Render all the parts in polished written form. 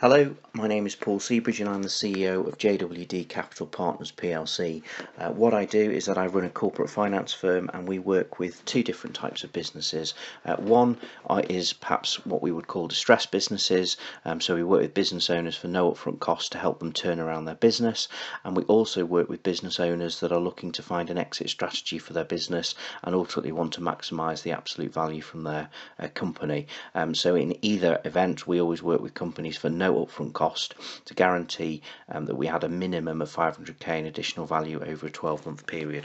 Hello, my name is Paul Seabridge and I'm the CEO of JWD Capital Partners PLC. What I do is that I run a corporate finance firm and we work with two different types of businesses. One is perhaps what we would call distressed businesses, so we work with business owners for no upfront cost to help them turn around their business, and we also work with business owners that are looking to find an exit strategy for their business and ultimately want to maximise the absolute value from their company. So in either event we always work with companies for no upfront cost to guarantee that we had a minimum of 500k in additional value over a 12-month period.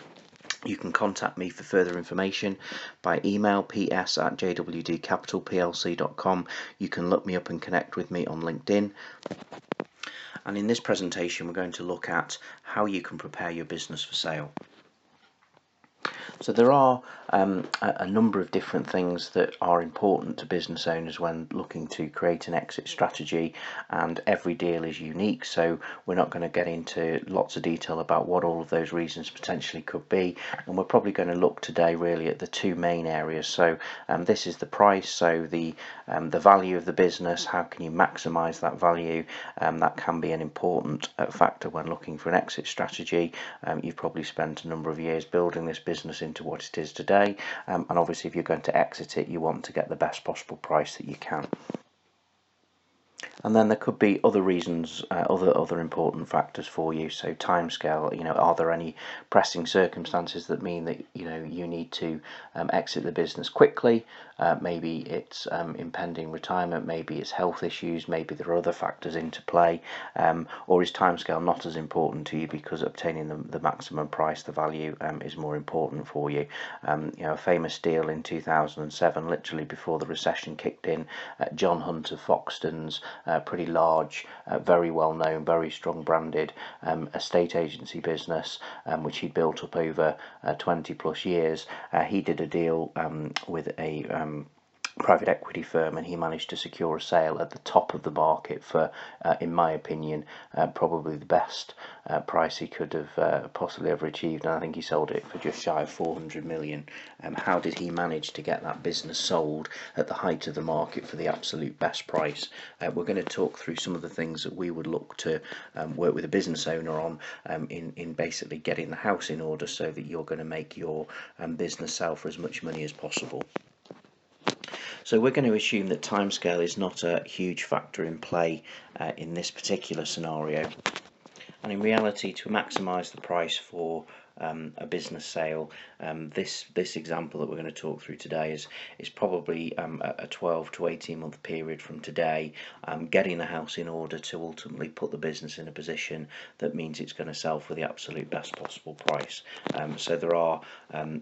You can contact me for further information by email ps@jwdcapitalplc.com. You can look me up and connect with me on LinkedIn. And in this presentation we're going to look at how you can prepare your business for sale. So there are a number of different things that are important to business owners when looking to create an exit strategy, and every deal is unique, so we're not going to get into lots of detail about what all of those reasons potentially could be, and we're probably going to look today really at the two main areas. So this is the price, so the value of the business. How can you maximize that value? That can be an important factor when looking for an exit strategy. You've probably spent a number of years building this business into what it is today, and obviously if you're going to exit it you want to get the best possible price that you can. And then there could be other reasons, other important factors for you. So timescale, are there any pressing circumstances that mean that you need to exit the business quickly? Maybe it's impending retirement, maybe it's health issues, maybe there are other factors into play, or is timescale not as important to you because obtaining the maximum price, the value, is more important for you? A famous deal in 2007, literally before the recession kicked in, John Hunt of Foxtons, pretty large, very well known, very strong branded estate agency business, which he built up over 20 plus years. He did a deal with a private equity firm, and he managed to secure a sale at the top of the market for, in my opinion, probably the best price he could have possibly ever achieved, and I think he sold it for just shy of 400 million. How did he manage to get that business sold at the height of the market for the absolute best price? We're going to talk through some of the things that we would look to work with a business owner on in basically getting the house in order so that you're going to make your business sell for as much money as possible. So we're going to assume that timescale is not a huge factor in play in this particular scenario, and in reality, to maximise the price for a business sale, this example that we're going to talk through today is probably a 12 to 18 month period from today, getting the house in order to ultimately put the business in a position that means it's going to sell for the absolute best possible price. So there are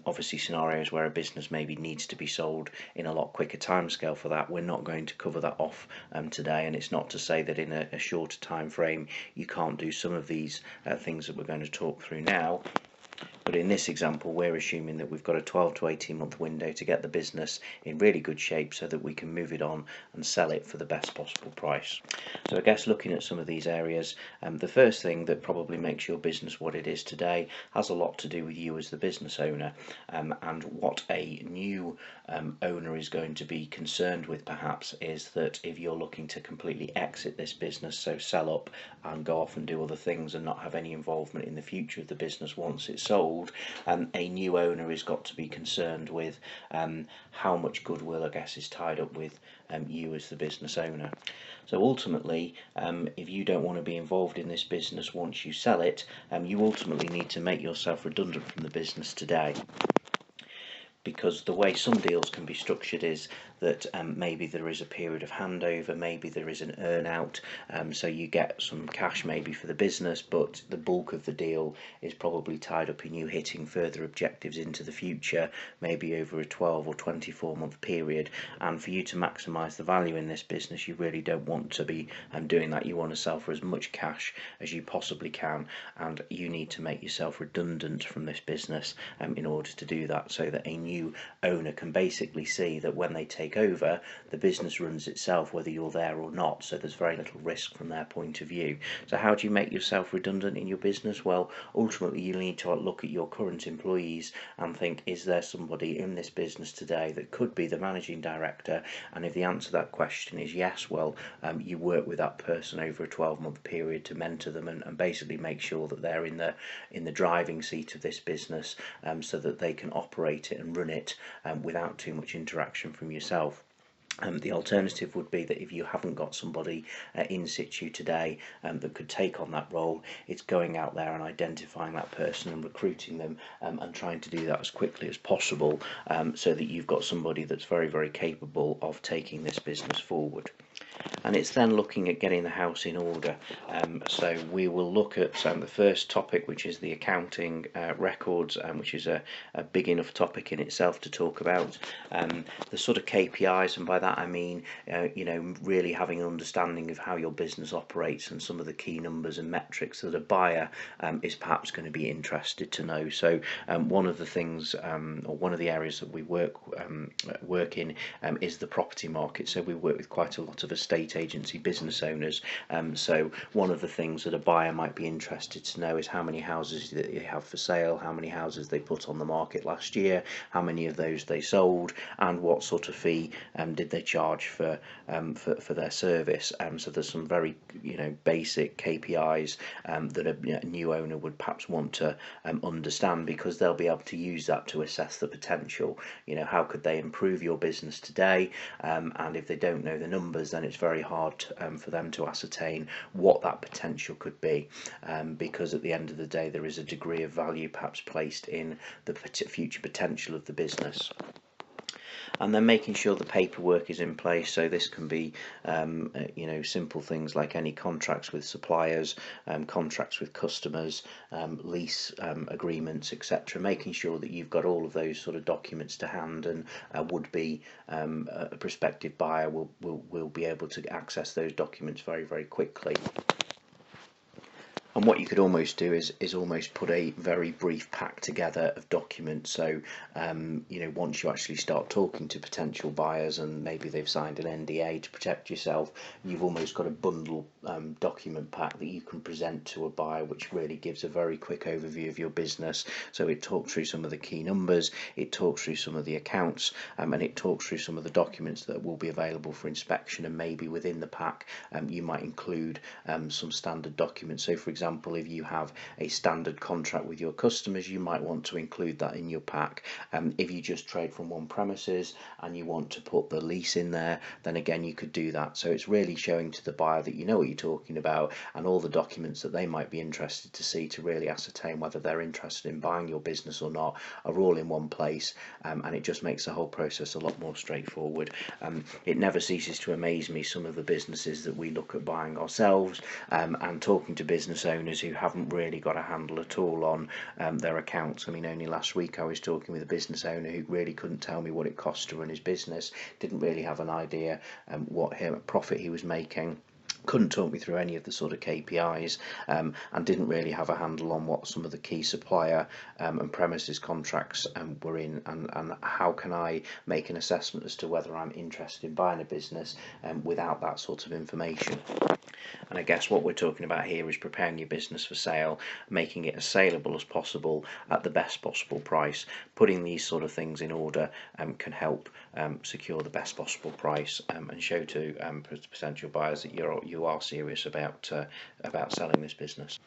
obviously scenarios where a business maybe needs to be sold in a lot quicker timescale for that. We're not going to cover that off today, and it's not to say that in a shorter time frame you can't do some of these things that we're going to talk through now. But in this example, we're assuming that we've got a 12 to 18 month window to get the business in really good shape so that we can move it on and sell it for the best possible price. So I guess looking at some of these areas, the first thing that probably makes your business what it is today has a lot to do with you as the business owner, and what a new owner is going to be concerned with perhaps is that if you're looking to completely exit this business, so sell up and go off and do other things and not have any involvement in the future of the business once it's sold, a new owner has got to be concerned with how much goodwill, I guess, is tied up with you as the business owner. So ultimately, if you don't want to be involved in this business once you sell it, you ultimately need to make yourself redundant from the business today. Because the way some deals can be structured is that maybe there is a period of handover, maybe there is an earn out, so you get some cash maybe for the business, but the bulk of the deal is probably tied up in you hitting further objectives into the future, maybe over a 12 or 24 month period. And for you to maximise the value in this business, you really don't want to be doing that. You want to sell for as much cash as you possibly can, and you need to make yourself redundant from this business in order to do that, so that a new new owner can basically see that when they take over, the business runs itself whether you're there or not, so there's very little risk from their point of view. So how do you make yourself redundant in your business? Well, ultimately you need to look at your current employees and think, is there somebody in this business today that could be the managing director? And if the answer to that question is yes, well, you work with that person over a 12-month period to mentor them and basically make sure that they're in the driving seat of this business, so that they can operate it and run it without too much interaction from yourself. The alternative would be that if you haven't got somebody in situ today that could take on that role, it's going out there and identifying that person and recruiting them, and trying to do that as quickly as possible, so that you've got somebody that's very, very capable of taking this business forward. And it's then looking at getting the house in order. So we will look at the first topic, which is the accounting records, which is a big enough topic in itself to talk about. The sort of KPIs, and by that I mean really having an understanding of how your business operates and some of the key numbers and metrics that a buyer is perhaps going to be interested to know. So one of the things, or one of the areas that we work in is the property market. So we work with quite a lot of estate agency business owners. So one of the things that a buyer might be interested to know is how many houses that they have for sale, how many houses they put on the market last year, how many of those they sold, and what sort of fee did they charge for their service. So there's some very basic KPIs that a new owner would perhaps want to understand, because they'll be able to use that to assess the potential. How could they improve your business today, and if they don't know the numbers, then it's very hard for them to ascertain what that potential could be, because at the end of the day there is a degree of value perhaps placed in the future potential of the business. And then making sure the paperwork is in place. So this can be simple things like any contracts with suppliers, contracts with customers, lease agreements, etc. Making sure that you've got all of those sort of documents to hand, and would-be a prospective buyer will be able to access those documents very, very quickly. And what you could almost do is almost put a very brief pack together of documents. So once you actually start talking to potential buyers and maybe they've signed an NDA to protect yourself, you've almost got a bundle document pack that you can present to a buyer, which really gives a very quick overview of your business. So it talks through some of the key numbers, it talks through some of the accounts, and it talks through some of the documents that will be available for inspection. And maybe within the pack you might include some standard documents. So for example, if you have a standard contract with your customers, you might want to include that in your pack. If you just trade from one premises and you want to put the lease in there, then again you could do that. So it's really showing to the buyer that you know what you're talking about, and all the documents that they might be interested to see to really ascertain whether they're interested in buying your business or not are all in one place, and it just makes the whole process a lot more straightforward. It never ceases to amaze me, some of the businesses that we look at buying ourselves, and talking to business owners who haven't really got a handle at all on their accounts. I mean, only last week I was talking with a business owner who really couldn't tell me what it cost to run his business, didn't really have an idea what profit he was making, couldn't talk me through any of the sort of KPIs, and didn't really have a handle on what some of the key supplier and premises contracts were in, and how can I make an assessment as to whether I'm interested in buying a business without that sort of information. And I guess what we're talking about here is preparing your business for sale, making it as saleable as possible at the best possible price. Putting these sort of things in order can help secure the best possible price, and show to potential buyers that you are serious about selling this business.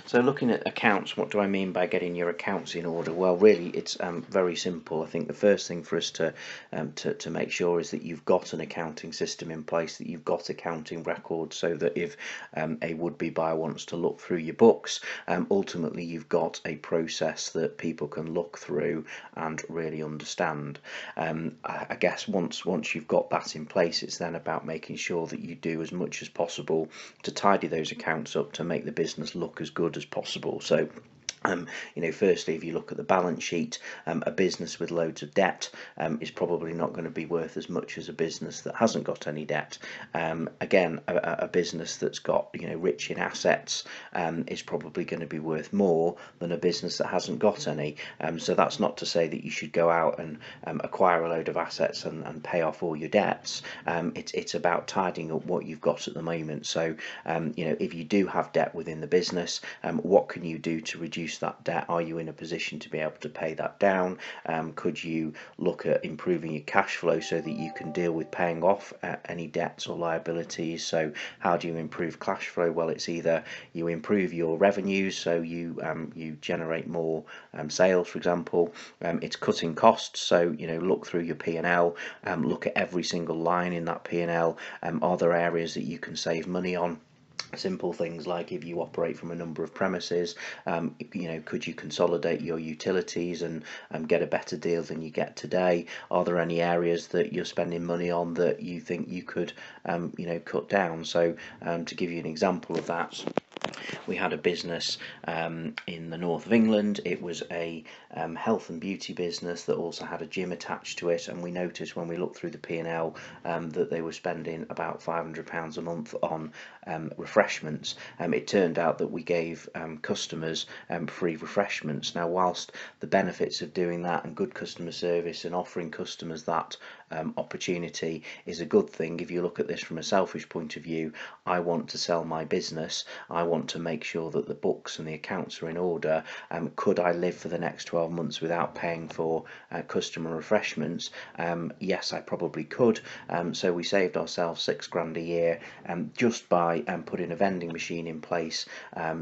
So looking at accounts, what do I mean by getting your accounts in order? Well, really it's very simple. I think the first thing for us to make sure is that you've got an accounting system in place, that you've got accounting records, so that if a would-be buyer wants to look through your books, ultimately you've got a process that people can look through and really understand. I guess once you've got that in place, it's then about making sure that you do as much as possible to tidy those accounts up to make the business look as good as possible. So Firstly, if you look at the balance sheet, a business with loads of debt is probably not going to be worth as much as a business that hasn't got any debt. Again, a business that's got rich in assets is probably going to be worth more than a business that hasn't got any. So that's not to say that you should go out and acquire a load of assets and pay off all your debts. It's about tidying up what you've got at the moment. So if you do have debt within the business, what can you do to reduce that debt? Are you in a position to be able to pay that down? Could you look at improving your cash flow so that you can deal with paying off any debts or liabilities? So how do you improve cash flow? Well, it's either you improve your revenues, so you generate more sales, for example. It's cutting costs, so look through your P&L, look at every single line in that P&L. Are there areas that you can save money on? Simple things like, if you operate from a number of premises, could you consolidate your utilities and get a better deal than you get today? Are there any areas that you're spending money on that you think you could cut down? So to give you an example of that, we had a business in the north of England. It was a health and beauty business that also had a gym attached to it, and we noticed when we looked through the P&L that they were spending about £500 a month on refreshments. It turned out that we gave customers free refreshments. Now, whilst the benefits of doing that and good customer service and offering customers that opportunity is a good thing, if you look at this from a selfish point of view, I want to sell my business, I want to make sure that the books and the accounts are in order. Could I live for the next 12 months without paying for customer refreshments? Yes, I probably could. So we saved ourselves £6 grand a year just by putting a vending machine in place,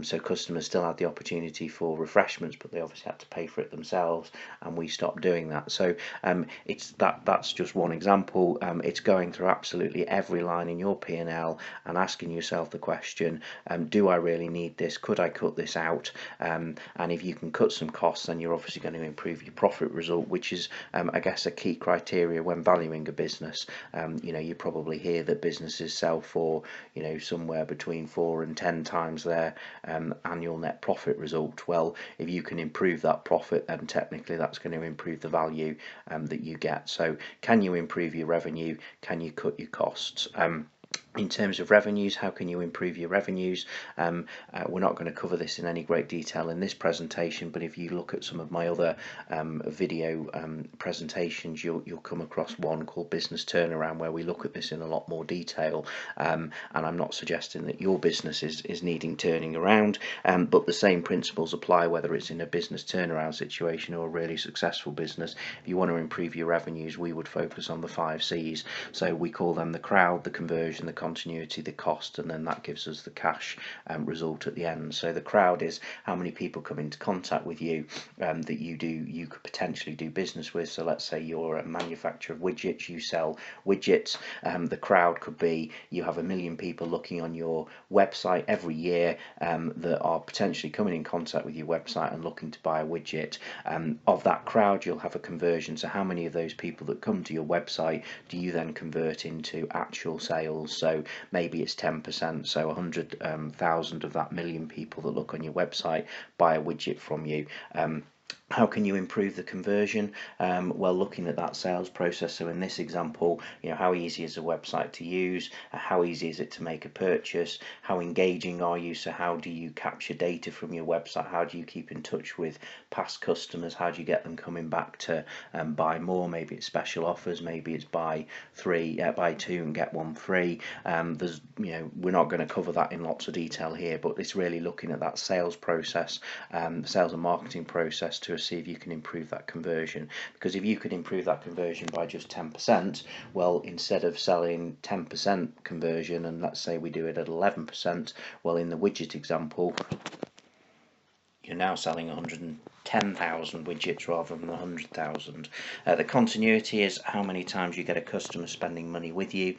so customers still had the opportunity for refreshments, but they obviously had to pay for it themselves, and we stopped doing that. So that's just one example. It's going through absolutely every line in your P&L and asking yourself the question, do I really need this? Could I cut this out? And if you can cut some costs, then you're obviously going to improve your profit result, which is I guess a key criteria when valuing a business. You probably hear that businesses sell for somewhere between 4 and 10 times their annual net profit result. Well, if you can improve that profit, then technically that's going to improve the value that you get. So can you improve your revenue? Can you cut your costs? In terms of revenues, how can you improve your revenues? We're not going to cover this in any great detail in this presentation, but if you look at some of my other video presentations, you'll come across one called Business Turnaround, where we look at this in a lot more detail. And I'm not suggesting that your business is needing turning around, but the same principles apply whether it's in a business turnaround situation or a really successful business. If you want to improve your revenues, we would focus on the 5 C's. So we call them the crowd, the conversion, the continuity, the cost, and then that gives us the cash result at the end. So the crowd is how many people come into contact with you that you could potentially do business with. So let's say you're a manufacturer of widgets, you sell widgets. The crowd could be you have 1 million people looking on your website every year that are potentially coming in contact with your website and looking to buy a widget. Of that crowd, you'll have a conversion. So how many of those people that come to your website do you then convert into actual sales? So maybe it's 10%, so 100,000 of that 1 million people that look on your website buy a widget from you. How can you improve the conversion? Well, looking at that sales process. So in this example, how easy is the website to use? How easy is it to make a purchase? How engaging are you? So how do you capture data from your website? How do you keep in touch with past customers? How do you get them coming back to buy more? Maybe it's special offers, maybe it's buy 2 and get 1 free. We're not going to cover that in lots of detail here, but it's really looking at that sales process, the sales and marketing process, to see if you can improve that conversion. Because if you could improve that conversion by just 10%, well, instead of selling 10% conversion, and let's say we do it at 11%, well, in the widget example, you're now selling 100 10,000 widgets rather than 100,000. The continuity is how many times you get a customer spending money with you.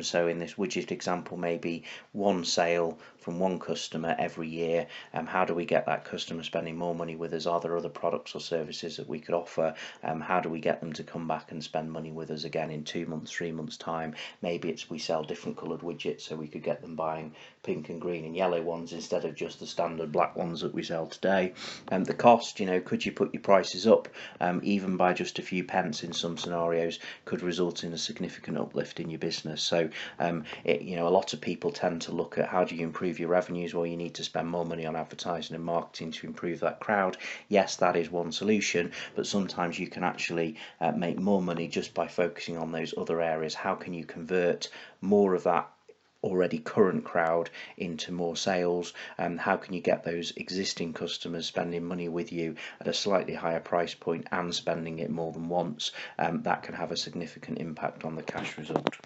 So in this widget example, maybe one sale from one customer every year. How do we get that customer spending more money with us? Are there other products or services that we could offer? How do we get them to come back and spend money with us again in 2 months, 3 months time? Maybe it's we sell different coloured widgets, so we could get them buying pink and green and yellow ones instead of just the standard black ones that we sell today. The cost, could you put your prices up even by just a few pence in some scenarios, could result in a significant uplift in your business. So a lot of people tend to look at how do you improve your revenues. Well, you need to spend more money on advertising and marketing to improve that crowd. Yes, that is one solution, but sometimes you can actually make more money just by focusing on those other areas. How can you convert more of that already current crowd into more sales, and how can you get those existing customers spending money with you at a slightly higher price point and spending it more than once? That can have a significant impact on the cash result.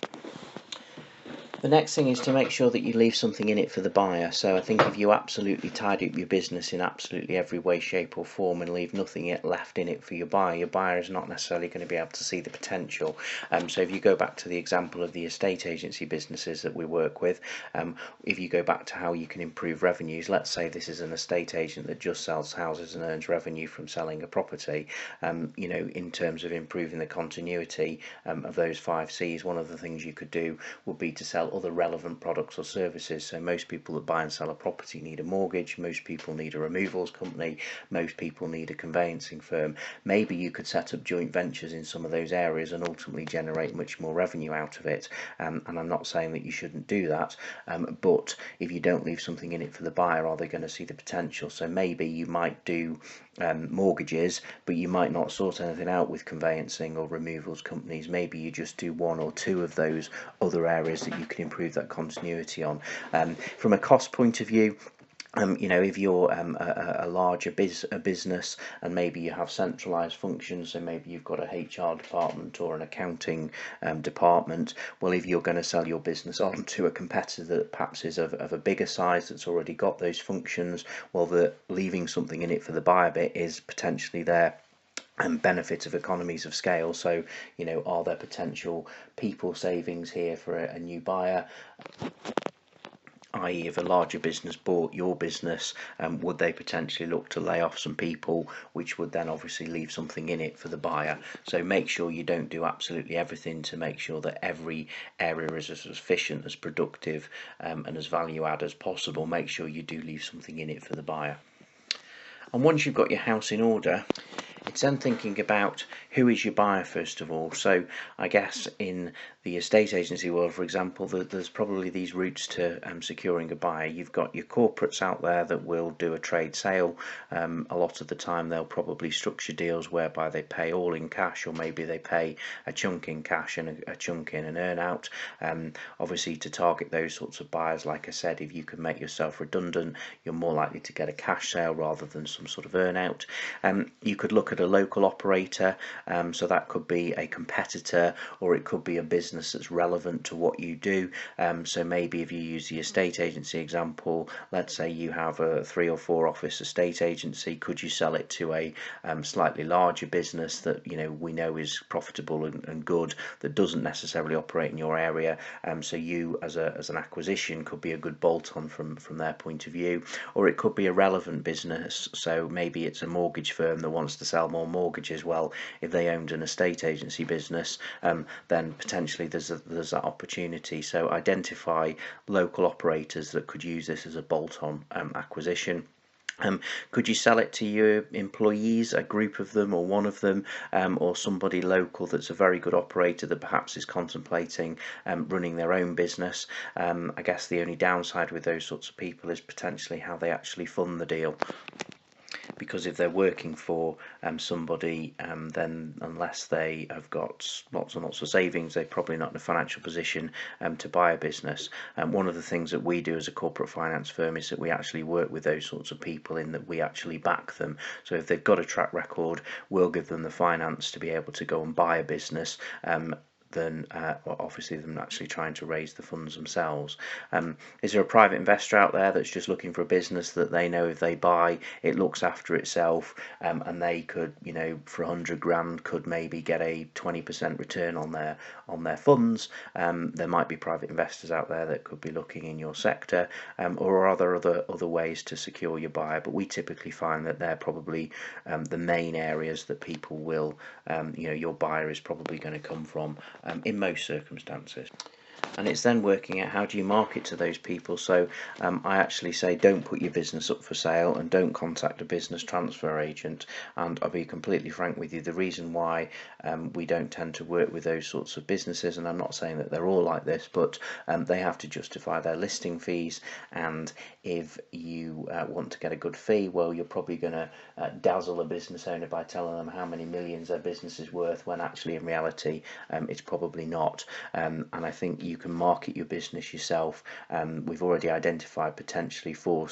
The next thing is to make sure that you leave something in it for the buyer. So I think if you absolutely tidy up your business in absolutely every way, shape or form and leave nothing left in it for your buyer is not necessarily going to be able to see the potential. So if you go back to the example of the estate agency businesses that we work with, if you go back to how you can improve revenues, let's say this is an estate agent that just sells houses and earns revenue from selling a property, in terms of improving the continuity of those 5 C's, one of the things you could do would be to sell other relevant products or services. So most people that buy and sell a property need a mortgage, most people need a removals company, most people need a conveyancing firm. Maybe you could set up joint ventures in some of those areas and ultimately generate much more revenue out of it. And I'm not saying that you shouldn't do that, but if you don't leave something in it for the buyer, are they going to see the potential? So maybe you might do mortgages, but you might not sort anything out with conveyancing or removals companies. Maybe you just do 1 or 2 of those other areas that you can improve that continuity on. From a cost point of view, if you're a larger business and maybe you have centralised functions, so maybe you've got a HR department or an accounting department, well, if you're going to sell your business on to a competitor that perhaps is of a bigger size that's already got those functions, well, leaving something in it for the buyer bit is potentially there and benefit of economies of scale. So are there potential people savings here for a new buyer? I.e., if a larger business bought your business, would they potentially look to lay off some people, which would then obviously leave something in it for the buyer? So make sure you don't do absolutely everything to make sure that every area is as efficient, as productive and as value add as possible. Make sure you do leave something in it for the buyer. And once you've got your house in order, it's then thinking about who is your buyer first of all. So I guess in the estate agency world, for example, there's probably these routes to securing a buyer. You've got your corporates out there that will do a trade sale. A lot of the time they'll probably structure deals whereby they pay all in cash, or maybe they pay a chunk in cash and a chunk in an earn out. Obviously, to target those sorts of buyers, like I said, if you can make yourself redundant, you're more likely to get a cash sale rather than some sort of earn out. You could look at a local operator, so that could be a competitor or it could be a business that's relevant to what you do. So maybe if you use the estate agency example, let's say you have a 3 or 4 office estate agency, could you sell it to a slightly larger business that we know is profitable and good, that doesn't necessarily operate in your area? So you as an acquisition could be a good bolt-on from their point of view. Or it could be a relevant business, so maybe it's a mortgage firm that wants to sell more mortgages. Well, if they owned an estate agency business, then potentially there's that opportunity. So identify local operators that could use this as a bolt-on acquisition. Could you sell it to your employees, a group of them or one of them, or somebody local that's a very good operator that perhaps is contemplating running their own business? I guess the only downside with those sorts of people is potentially how they actually fund the deal. Because if they're working for somebody, then unless they have got lots and lots of savings, they're probably not in a financial position to buy a business. One of the things that we do as a corporate finance firm is that we actually work with those sorts of people in that we actually back them. So if they've got a track record, we'll give them the finance to be able to go and buy a business. than obviously them actually trying to raise the funds themselves. Is there a private investor out there that's just looking for a business that they know if they buy, it looks after itself, and they could, for 100 grand, could maybe get a 20% return on their funds? There might be private investors out there that could be looking in your sector, or are there other ways to secure your buyer? But we typically find that they're probably the main areas that people will, your buyer is probably going to come from in most circumstances. And it's then working out how do you market to those people. So I actually say don't put your business up for sale and don't contact a business transfer agent. And I'll be completely frank with you, the reason why we don't tend to work with those sorts of businesses, and I'm not saying that they're all like this, but they have to justify their listing fees, and if you want to get a good fee, well, you're probably going to dazzle a business owner by telling them how many millions their business is worth, when actually in reality it's probably not. And I think you can market your business yourself. We've already identified potentially four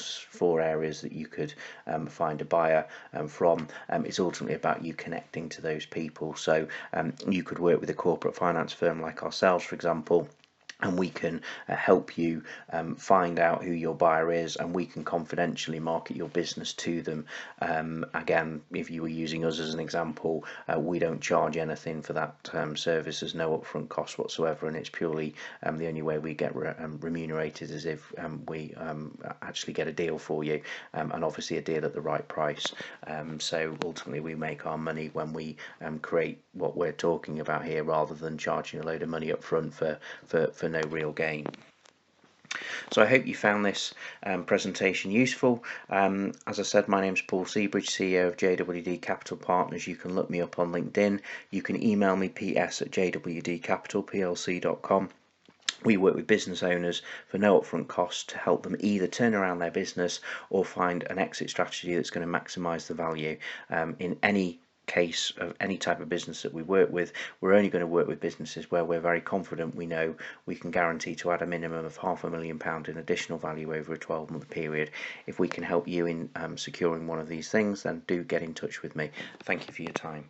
areas that you could find a buyer from. It's ultimately about you connecting to those people. So you could work with a corporate finance firm like ourselves, for example, and we can help you find out who your buyer is, and we can confidentially market your business to them. Again, if you were using us as an example, we don't charge anything for that service. There's no upfront cost whatsoever, and it's purely the only way we get remunerated is if we actually get a deal for you, and obviously a deal at the right price. So ultimately we make our money when we create what we're talking about here, rather than charging a load of money up front for no real gain. So I hope you found this presentation useful. As I said, my name's Paul Seabridge, CEO of JWD Capital Partners. You can look me up on LinkedIn. You can email me ps@jwdcapitalplc.com. We work with business owners for no upfront cost to help them either turn around their business or find an exit strategy that's going to maximise the value. In any case of any type of business that we work with, we're only going to work with businesses where we're very confident we know we can guarantee to add a minimum of £500,000 in additional value over a 12-month period. If we can help you in securing one of these things, then do get in touch with me. Thank you for your time.